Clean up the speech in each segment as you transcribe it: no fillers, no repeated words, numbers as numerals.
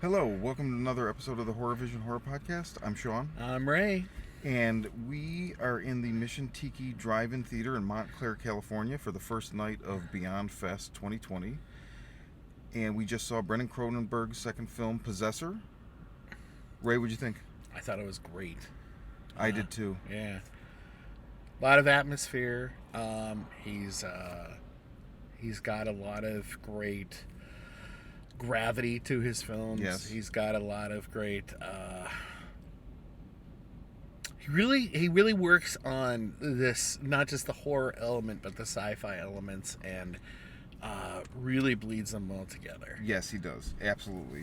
Hello, welcome to another episode of the Horror Vision Horror Podcast. I'm Shawn, I'm Ray. and we are in the Mission Tiki Drive-In Theater in Montclair, California for the first night of Beyondfest 2020. And we just saw Brandon Cronenberg's second film, Possessor. Ray, what'd you think? I thought it was great. I did too. Yeah, a lot of atmosphere. He's got a lot of great gravity to his films. Yes. He's got a lot of great. He really works on this, not just the horror element, but the sci-fi elements, and really bleeds them all together. Yes, he does. Absolutely.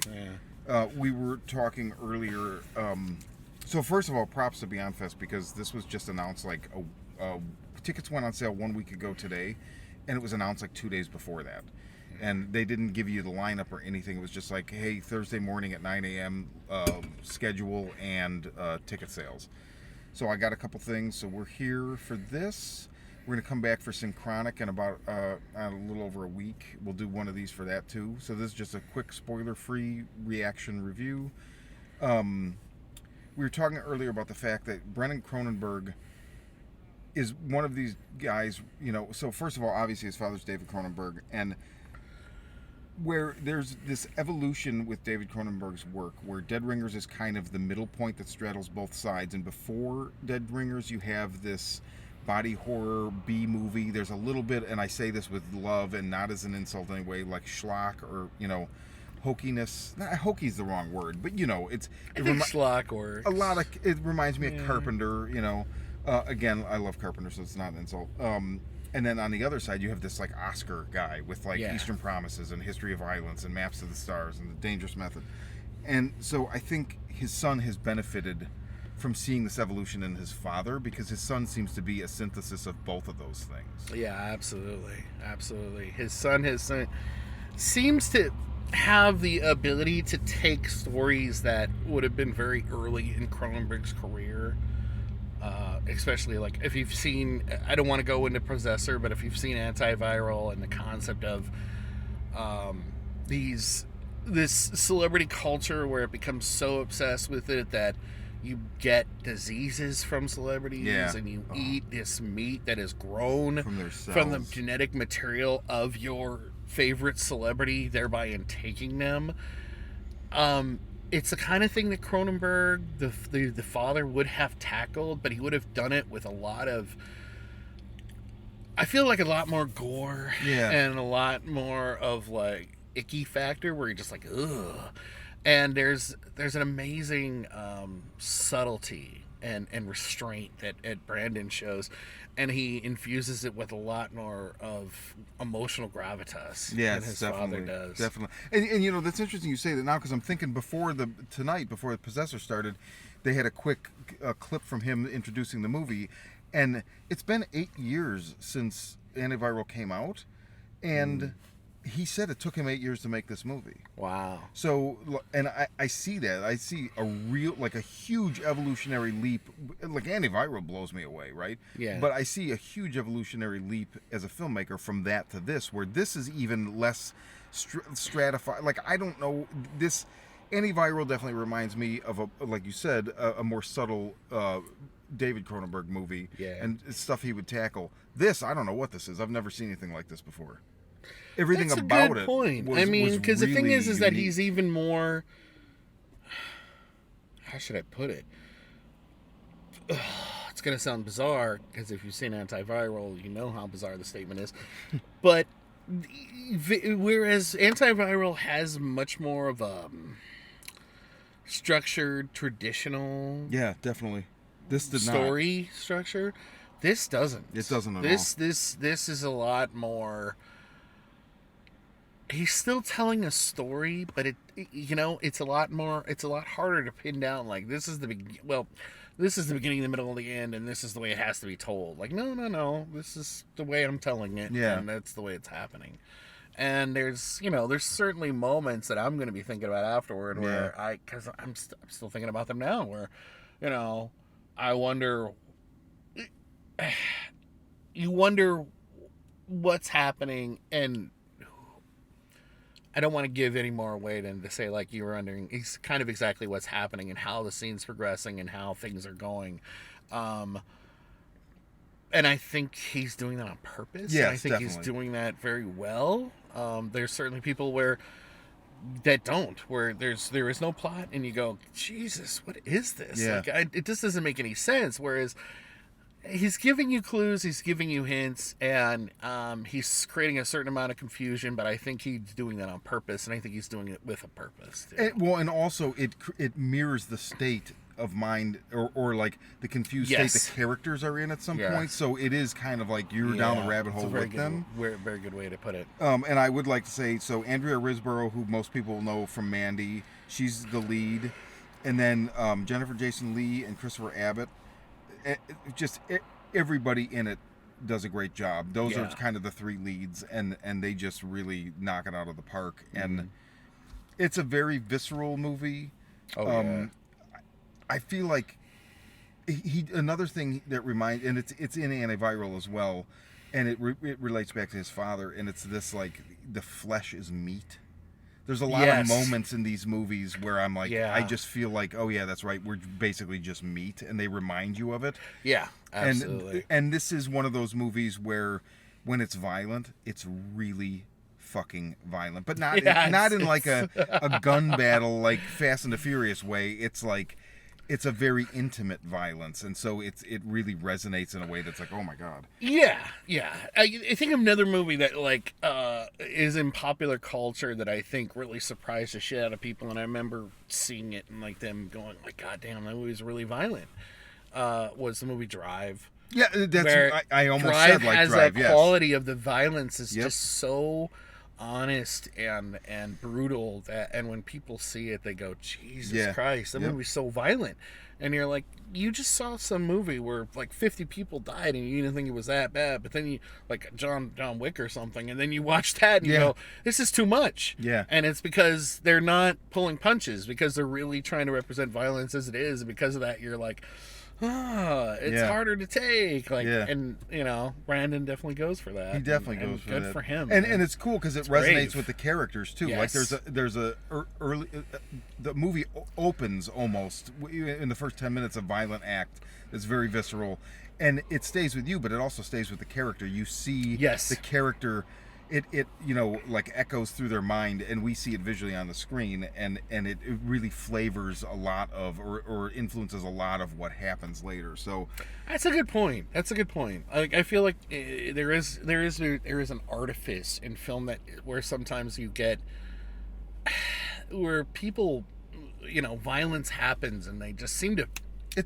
Yeah. We were talking earlier. So first of all, props to Beyondfest because this was just announced tickets went on sale 1 week ago today, and it was announced like 2 days before that. And they didn't give you the lineup or anything. It was just like, hey, Thursday morning at 9 a.m. Schedule and ticket sales. So I got a couple things. So we're here for this. We're going to come back for Synchronic in about a little over a week. We'll do one of these for that too. So this is just a quick spoiler-free reaction review. We were talking earlier about the fact that Brandon Cronenberg is one of these guys, so first of all, obviously his father's David Cronenberg, and where there's this evolution with David Cronenberg's work where Dead Ringers is kind of the middle point that straddles both sides, and before Dead Ringers you have this body horror B movie. There's a little bit, and I say this with love and not as an insult anyway, like schlock or hokiness. Not hoky's the wrong word, but Schlock or a lot of it reminds me Yeah. of Carpenter. Again, I love Carpenter, so it's not an insult. And then on the other side, you have this like Oscar guy with like Yeah. Eastern Promises and History of Violence and Maps to the Stars and The Dangerous Method. And so I think his son has benefited from seeing this evolution in his father because his son seems to be a synthesis of both of those things. Yeah, absolutely. His son seems to have the ability to take stories that would have been very early in Cronenberg's career. Especially like if you've seen, I don't want to go into Possessor, but if you've seen Antiviral and the concept of this celebrity culture where it becomes so obsessed with it that you get diseases from celebrities, Yeah. and you eat this meat that is grown From their from the cells. genetic material of your favorite celebrity, thereby intaking them. It's the kind of thing that Cronenberg, the father, would have tackled, but he would have done it with a lot more gore, Yeah. and a lot more of like icky factor where you're just like, ugh. And there's an amazing subtlety and restraint that Brandon shows, and he infuses it with a lot more of emotional gravitas than his father does. Definitely. And that's interesting you say that now because I'm thinking before the Possessor started, they had a quick clip from him introducing the movie, and it's been 8 years since Antiviral came out, and he said it took him 8 years to make this movie. Wow. So, and I see that. I see a huge evolutionary leap. Like, Antiviral blows me away, right? Yeah. But I see a huge evolutionary leap as a filmmaker from that to this, where this is even less stratified. Like, I don't know. This Antiviral definitely reminds me of, like you said, a more subtle David Cronenberg movie. Yeah. And stuff he would tackle. This, I don't know what this is. I've never seen anything like this before. Everything That's about a good it. point. Was, I mean, because the thing really is that unique. he's even more. How should I put it? It's gonna sound bizarre because if you've seen Antiviral, you know how bizarre the statement is. But whereas Antiviral has much more of a structured, traditional Yeah, definitely. This did story structure, this doesn't. It doesn't at all. This is a lot more. He's still telling a story, but it's a lot more. It's a lot harder to pin down. Like this is the beginning, the middle, and the end, and this is the way it has to be told. Like no, this is the way I'm telling it, Yeah. and that's the way it's happening. And there's certainly moments that I'm going to be thinking about afterward where because I'm still thinking about them now. Where, I wonder. You wonder what's happening, and I don't want to give any more away than to say, like, you were wondering kind of exactly what's happening and how the scene's progressing and how things are going. And I think he's doing that on purpose. Yes, and I think definitely. he's doing that very well. There's certainly people where there is no plot, and you go, Jesus, what is this? Yeah. Like, it just doesn't make any sense. Whereas he's giving you clues, he's giving you hints, and he's creating a certain amount of confusion. But I think he's doing that on purpose, and I think he's doing it with a purpose. Too. And also it mirrors the state of mind or like the confused state the characters are in at some point. So it is kind of like you're down the rabbit hole with them. Very good way to put it. And I would like to say, so Andrea Riseborough, who most people know from Mandy, she's the lead, and then Jennifer Jason Leigh and Christopher Abbott. Just everybody in it does a great job. Those are kind of the three leads, and they just really knock it out of the park. And it's a very visceral movie. I feel like he another thing that reminds, and it's in Antiviral as well, and it relates back to his father, and it's this, like, the flesh is meat. There's a lot of moments in these movies where I'm like, I just feel like, oh yeah, that's right, we're basically just meat, and they remind you of it. Yeah, absolutely. And this is one of those movies where when it's violent, it's really fucking violent, but not in like a gun battle like Fast and the Furious way. It's like, it's a very intimate violence, and so it really resonates in a way that's like, oh my god. Yeah. I think of another movie that, like, is in popular culture that I think really surprised the shit out of people, and I remember seeing it and, like, them going, like, god damn, that movie's really violent. Was the movie Drive. Yeah, that's I almost Drive said like has Drive. That quality of the violence is just so honest and brutal and when people see it, they go, Jesus Christ, that movie's so violent. And you're like, you just saw some movie where like 50 people died and you didn't think it was that bad, but then you, like John Wick or something, and then you watch that and you go, this is too much. And it's because they're not pulling punches, because they're really trying to represent violence as it is, and because of that you're like, it's harder to take, like, and you know, Brandon definitely goes for that. He definitely goes for that. Good for him. And it's cool because it resonates with the characters too. Like there's a early the movie opens almost in the first 10 minutes, a violent act that's very visceral, and it stays with you, but it also stays with the character. You see the character. It you know, like, echoes through their mind, and we see it visually on the screen, and it really flavors a lot of or influences a lot of what happens later. So that's a good point. I feel like there is an artifice in film that where sometimes you get where people, you know, violence happens and they just seem to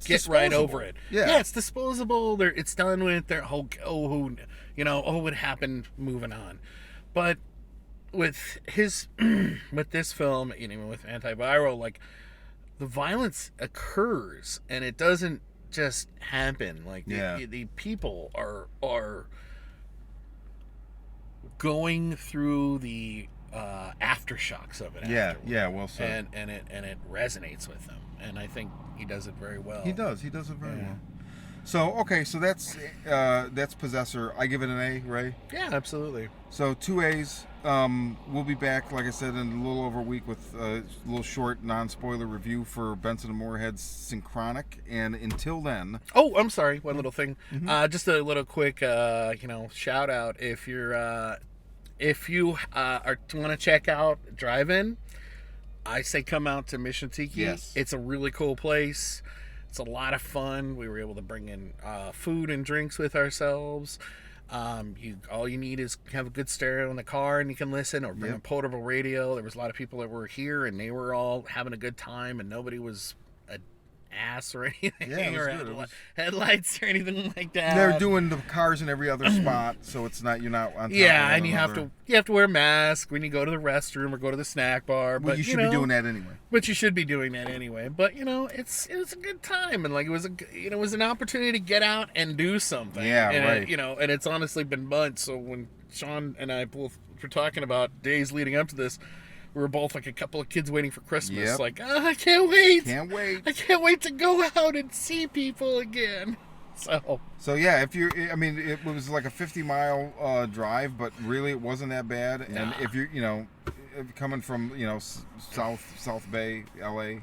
get right over it. Yeah, it's disposable. It's done with. What happened, moving on. But with with this film, even with Antiviral, like, the violence occurs and it doesn't just happen. Like, the people are going through the aftershocks of it. Well said. And it resonates with them, and I think he does it very well. He does it very well. So so that's Possessor. I give it an A, Ray. Yeah, absolutely. So 2 A's. We'll be back, like I said, in a little over a week with a little short non-spoiler review for Benson and Moorhead's Synchronic. And until then, I'm sorry, one little thing. Just a little quick, shout out. If you want to check out Drive-In, I say come out to Mission Tiki. Yes. It's a really cool place. It's a lot of fun. We were able to bring in food and drinks with ourselves. All you need is have a good stereo in the car and you can listen, or bring a portable radio. There was a lot of people that were here and they were all having a good time, and nobody was an ass or anything, or headlights or anything like that. They're doing the cars in every other spot, so it's not, you're not on top of and you have to wear a mask when you go to the restroom or go to the snack bar. Well, but you should be doing that anyway. But you should be doing that anyway. But it was a good time, and like it was an opportunity to get out and do something. And and it's honestly been months. So when Shawn and I both were talking about days leading up to this, we were both like a couple of kids waiting for Christmas. Like, I can't wait. I can't wait to go out and see people again. So yeah, it was like a 50-mile drive, but really it wasn't that bad. And if you're, coming from South Bay, LA.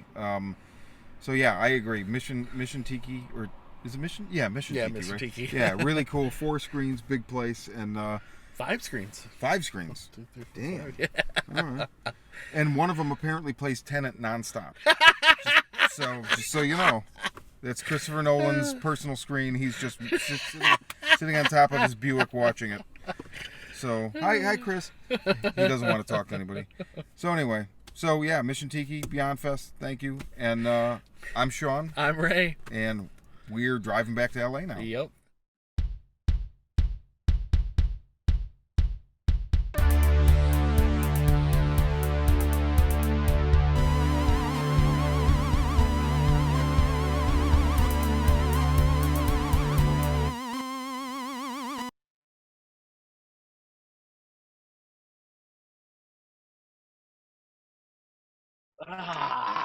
So yeah, I agree. Mission Tiki, or is it Mission? Yeah, Mission Tiki. Mission right? Tiki. Yeah, really cool. 4 screens, big place, and 5 screens. 5 screens. 1, 2, 3, 4, Damn. 5. Yeah. All right. And one of them apparently plays Tenet nonstop. Just so you know, that's Christopher Nolan's personal screen. He's just sitting on top of his Buick watching it. So hi Chris. He doesn't want to talk to anybody. So anyway, yeah, Mission Tiki, Beyondfest. Thank you. And I'm Shawn. I'm Ray. And we're driving back to LA now. Yep. Ah.